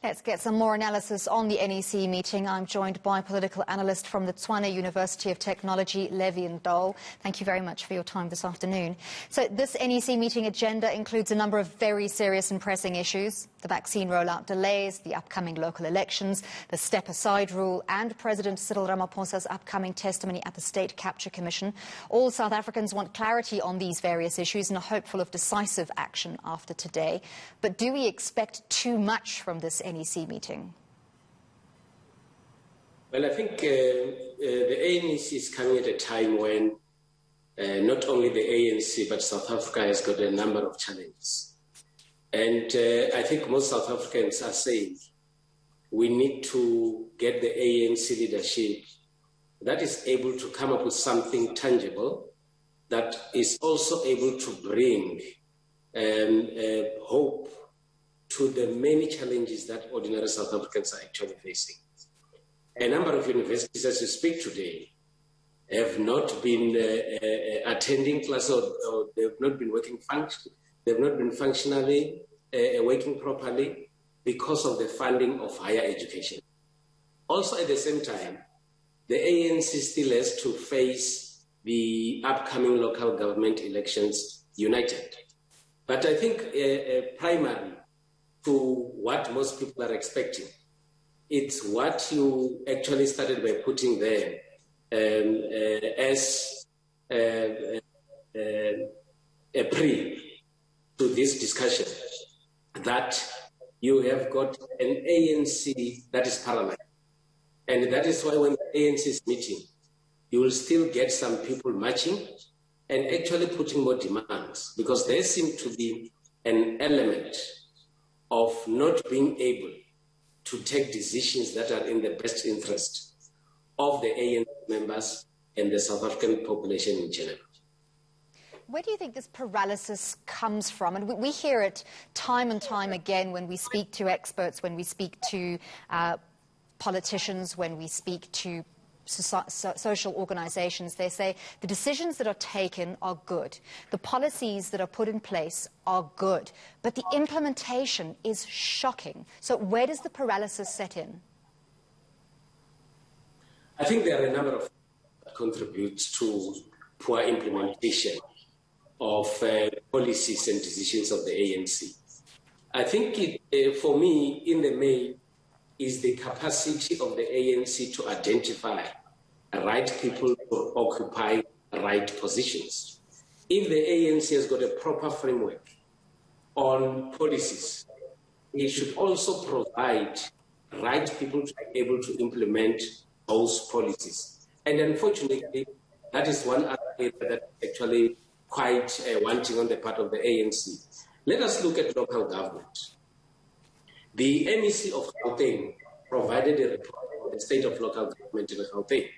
Let's get some more analysis on the NEC meeting. I'm joined by political analyst from the Tshwane University of Technology, Levy Ndou. Thank you very much for your time this afternoon. So this NEC meeting agenda includes a number of very serious and pressing issues: the vaccine rollout delays, the upcoming local elections, the step-aside rule, and President Cyril Ramaphosa's upcoming testimony at the State Capture Commission. All South Africans want clarity on these various issues and are hopeful of decisive action after today. But do we expect too much from this NEC meeting? Well, I think the ANC is coming at a time when not only the ANC but South Africa has got a number of challenges. And I think most South Africans are saying we need to get the ANC leadership that is able to come up with something tangible, that is also able to bring hope to the many challenges that ordinary South Africans are actually facing. A number of universities, as we speak today, have not been attending class, or they have not been functionally working properly because of the funding of higher education. Also, at the same time, the ANC still has to face the upcoming local government elections united. But I think primary to what most people are expecting, it's what you actually started by putting there as a pre to this discussion, that you have got an ANC that is paralyzed. And that is why when the ANC is meeting, you will still get some people marching and actually putting more demands, because there seems to be an element of not being able to take decisions that are in the best interest of the ANC members and the South African population in general. Where do you think this paralysis comes from? And we hear it time and time again when we speak to experts, when we speak to politicians, when we speak to social organizations. They say the decisions that are taken are good. The policies that are put in place are good. But the implementation is shocking. So where does the paralysis set in? I think there are a number of contributes to poor implementation of policies and decisions of the ANC. I think for me, in the main, is the capacity of the ANC to identify right people to occupy right positions. If the ANC has got a proper framework on policies, it should also provide right people to be able to implement those policies. And unfortunately, that is one other area that is actually quite wanting on the part of the ANC. Let us look at local government. The MEC of Gauteng provided a report on the state of local government in Gauteng.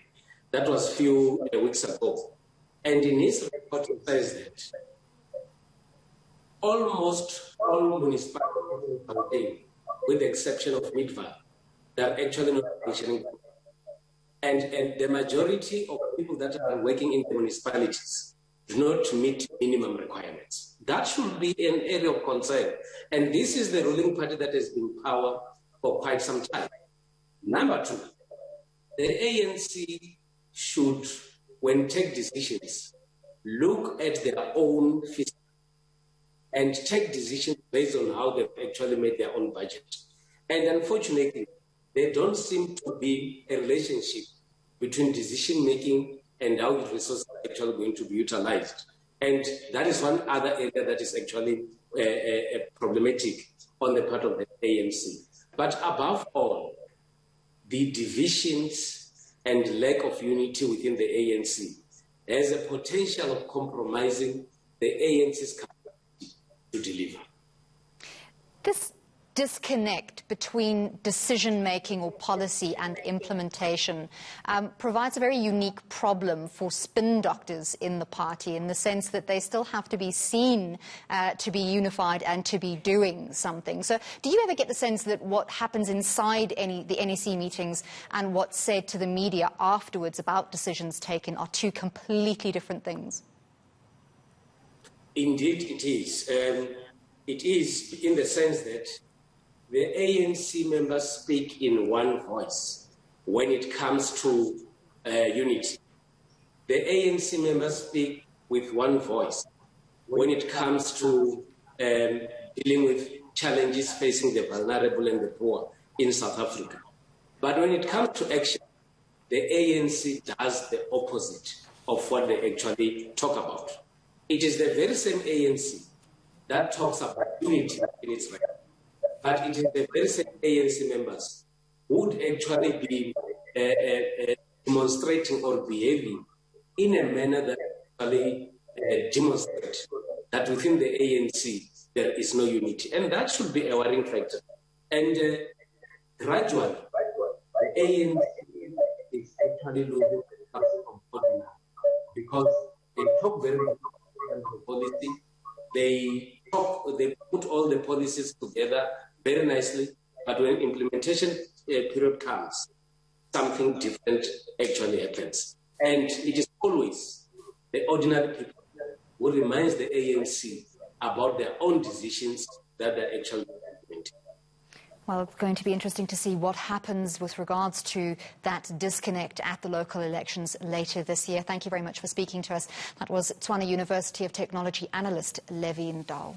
That was a few weeks ago. And in his report, it says that almost all municipalities in Gauteng, with the exception of Midvaal, they are actually not functioning. And the majority of people that are working in the municipalities do not meet minimum requirements. That should be an area of concern. And this is the ruling party that has been in power for quite some time. Number two, the ANC should, when take decisions, look at their own fiscal and take decisions based on how they've actually made their own budget. And unfortunately, there don't seem to be a relationship between decision-making and how the resources are actually going to be utilized. And that is one other area that is actually problematic on the part of the ANC. But above all, the divisions and lack of unity within the ANC has a potential of compromising the ANC's capacity to deliver. This disconnect between decision-making or policy and implementation provides a very unique problem for spin doctors in the party, in the sense that they still have to be seen to be unified and to be doing something. So do you ever get the sense that what happens inside the NEC meetings and what's said to the media afterwards about decisions taken are two completely different things? Indeed, it is. It is in the sense that the ANC members speak in one voice when it comes to unity. The ANC members speak with one voice when it comes to dealing with challenges facing the vulnerable and the poor in South Africa. But when it comes to action, the ANC does the opposite of what they actually talk about. It is the very same ANC that talks about unity in its right, but it is the very same ANC members who would actually be demonstrating or behaving in a manner that actually demonstrates that within the ANC there is no unity. And that should be a worrying factor. And gradually, the ANC is actually losing the trust of ordinary because they talk very much about policy. They put all the policies together very nicely, but when implementation period comes, something different actually happens. And it is always the ordinary people who reminds the ANC about their own decisions that they're actually implementing. Well, it's going to be interesting to see what happens with regards to that disconnect at the local elections later this year. Thank you very much for speaking to us. That was Tshwane University of Technology analyst Levy Ndou.